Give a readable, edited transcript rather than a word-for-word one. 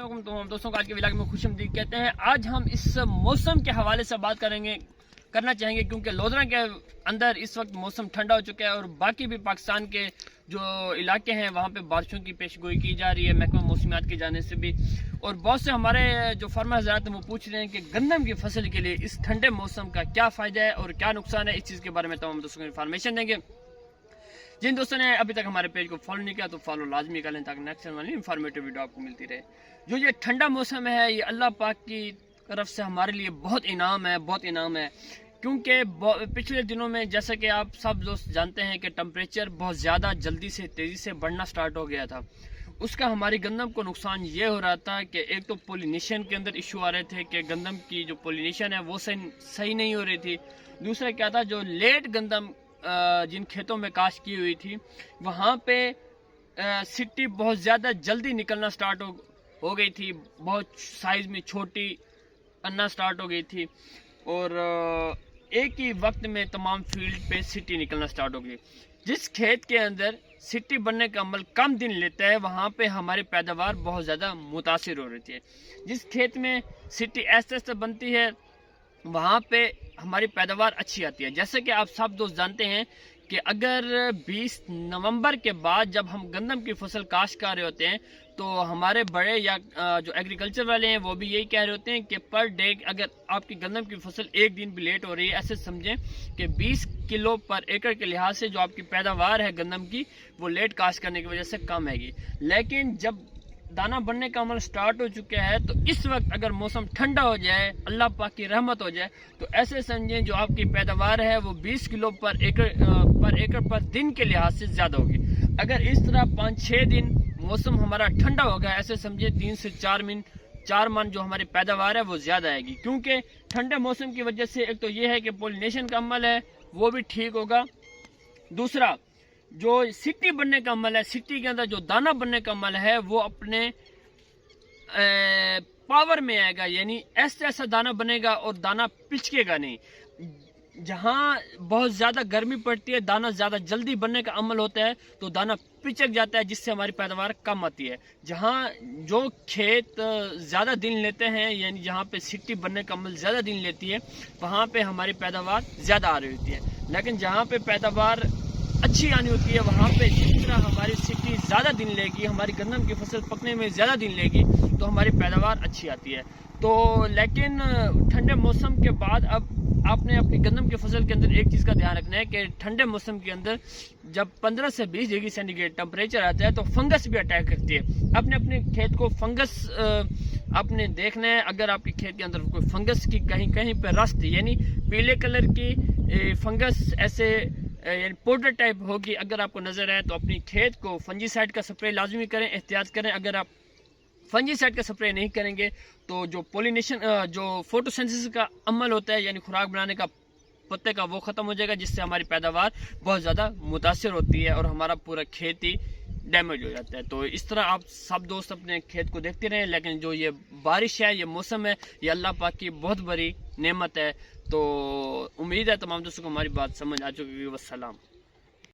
वालेकुम। तो हम दोस्तों को आज के व्लॉग में खुशामदीद कहते हैं। आज हम इस मौसम के हवाले से बात करना चाहेंगे क्योंकि लोधरा के अंदर इस वक्त मौसम ठंडा हो चुका है और बाकी भी पाकिस्तान के जो इलाके हैं वहाँ पे बारिशों की पेशगोई की जा रही है महकमा मौसमियात की जाने से भी। और बहुत से हमारे जो फार्मर हज़रात हैं वो पूछ रहे हैं कि गंदम की फसल के लिए इस ठंडे मौसम का क्या फ़ायदा है और क्या नुकसान है। इस चीज़ के बारे में तमाम दोस्तों को इन्फॉर्मेशन देंगे। जिन दोस्तों ने अभी तक हमारे पेज को फॉलो नहीं किया तो फॉलो लाजमी कर लें ताकि नेक्स्ट वाली इन्फॉर्मेटिव वीडियो आपको मिलती रहे। जो ये ठंडा मौसम है ये अल्लाह पाक की तरफ से हमारे लिए बहुत इनाम है क्योंकि पिछले दिनों में जैसा कि आप सब दोस्त जानते हैं कि टेम्परेचर बहुत ज़्यादा जल्दी से तेज़ी से बढ़ना स्टार्ट हो गया था। उसका हमारी गंदम को नुकसान ये हो रहा था कि एक तो पोलिनेशन के अंदर इशू आ रहे थे कि गंदम की जो पोलिनेशन है वो सही नहीं हो रही थी। दूसरा क्या था, जो लेट गंदम जिन खेतों में काश्त की हुई थी वहाँ पे सिट्टी बहुत ज़्यादा जल्दी निकलना स्टार्ट हो गई थी, बहुत साइज़ में छोटी बनना स्टार्ट हो गई थी और एक ही वक्त में तमाम फील्ड पे सिट्टी निकलना स्टार्ट हो गई। जिस खेत के अंदर सिट्टी बनने का अमल कम दिन लेता है वहाँ पे हमारी पैदावार बहुत ज़्यादा मुतासिर हो रही है। जिस खेत में सिट्टी ऐसे बनती है वहाँ पे हमारी पैदावार अच्छी आती है। जैसे कि आप सब दोस्त जानते हैं कि अगर 20 नवंबर के बाद जब हम गंदम की फसल काश्त कर रहे होते हैं तो हमारे बड़े या जो एग्रीकल्चर वाले हैं वो भी यही कह रहे होते हैं कि पर डे अगर आपकी गंदम की फसल एक दिन भी लेट हो रही है, ऐसे समझें कि 20 किलो पर एकड़ के लिहाज से जो आपकी पैदावार है गंदम की वो लेट काश्त करने की वजह से कम हैगी। लेकिन जब दाना बनने का अमल स्टार्ट हो चुका है तो इस वक्त अगर मौसम ठंडा हो जाए, अल्लाह पाक की रहमत हो जाए, तो ऐसे समझें जो आपकी पैदावार है वो 20 किलो पर एकड़ पर दिन के लिहाज से ज़्यादा होगी। अगर इस तरह 5-6 दिन मौसम हमारा ठंडा होगा, ऐसे समझे 3 से 4 मन जो हमारी पैदावार है वो ज़्यादा आएगी। क्योंकि ठंडे मौसम की वजह से एक तो ये है कि पोलिनेशन का अमल है वो भी ठीक होगा। दूसरा जो सिट्टी बनने का अमल है, सिट्टी के अंदर जो दाना बनने का अमल है वो अपने पावर में आएगा, यानी ऐसा दाना बनेगा और दाना पिचकेगा नहीं। जहाँ बहुत ज़्यादा गर्मी पड़ती है दाना ज़्यादा जल्दी बनने का अमल होता है तो दाना पिचक जाता है जिससे हमारी पैदावार कम आती है। जहाँ जो खेत ज़्यादा दिन लेते हैं यानी जहाँ पे सिट्टी बनने का अमल ज़्यादा दिन लेती है वहाँ पे हमारी पैदावार ज़्यादा आ रही होती है। लेकिन जहाँ पे पैदावार अच्छी आनी होती है वहाँ पे जिस तरह हमारी सिट्टी ज़्यादा दिन लेगी, हमारी गंदम की फसल पकने में ज़्यादा दिन लेगी तो हमारी पैदावार अच्छी आती है। तो लेकिन ठंडे मौसम के बाद अब आपने अपनी गंदम की फसल के अंदर एक चीज़ का ध्यान रखना है कि ठंडे मौसम के अंदर जब 15 से 20 डिग्री सेंटीग्रेड टेम्परेचर आता है तो फंगस भी अटैक करती है। अपने खेत को फंगस आपने देखना है। अगर आपके खेत के अंदर कोई फंगस की कहीं पे रस्ट यानी पीले कलर की फंगस ऐसे यानी पाउडर टाइप होगी अगर आपको नजर आए तो अपनी खेत को फंजीसाइड का स्प्रे लाजमी करें, एहतियात करें। अगर आप फंजीसाइड का स्प्रे नहीं करेंगे तो जो पोलिनेशन जो फोटोसिंथेसिस का अमल होता है यानी खुराक बनाने का पत्ते का वो ख़त्म हो जाएगा जिससे हमारी पैदावार बहुत ज़्यादा मुतासिर होती है और हमारा पूरा खेत ही डैमेज हो जाता है। तो इस तरह आप सब दोस्त अपने खेत को देखते रहें। लेकिन जो ये बारिश है, ये मौसम है, ये अल्लाह पाक की बहुत बड़ी नेमत है। तो उम्मीद है तमाम दोस्तों को हमारी बात समझ आ चुकी है। वस्सलाम।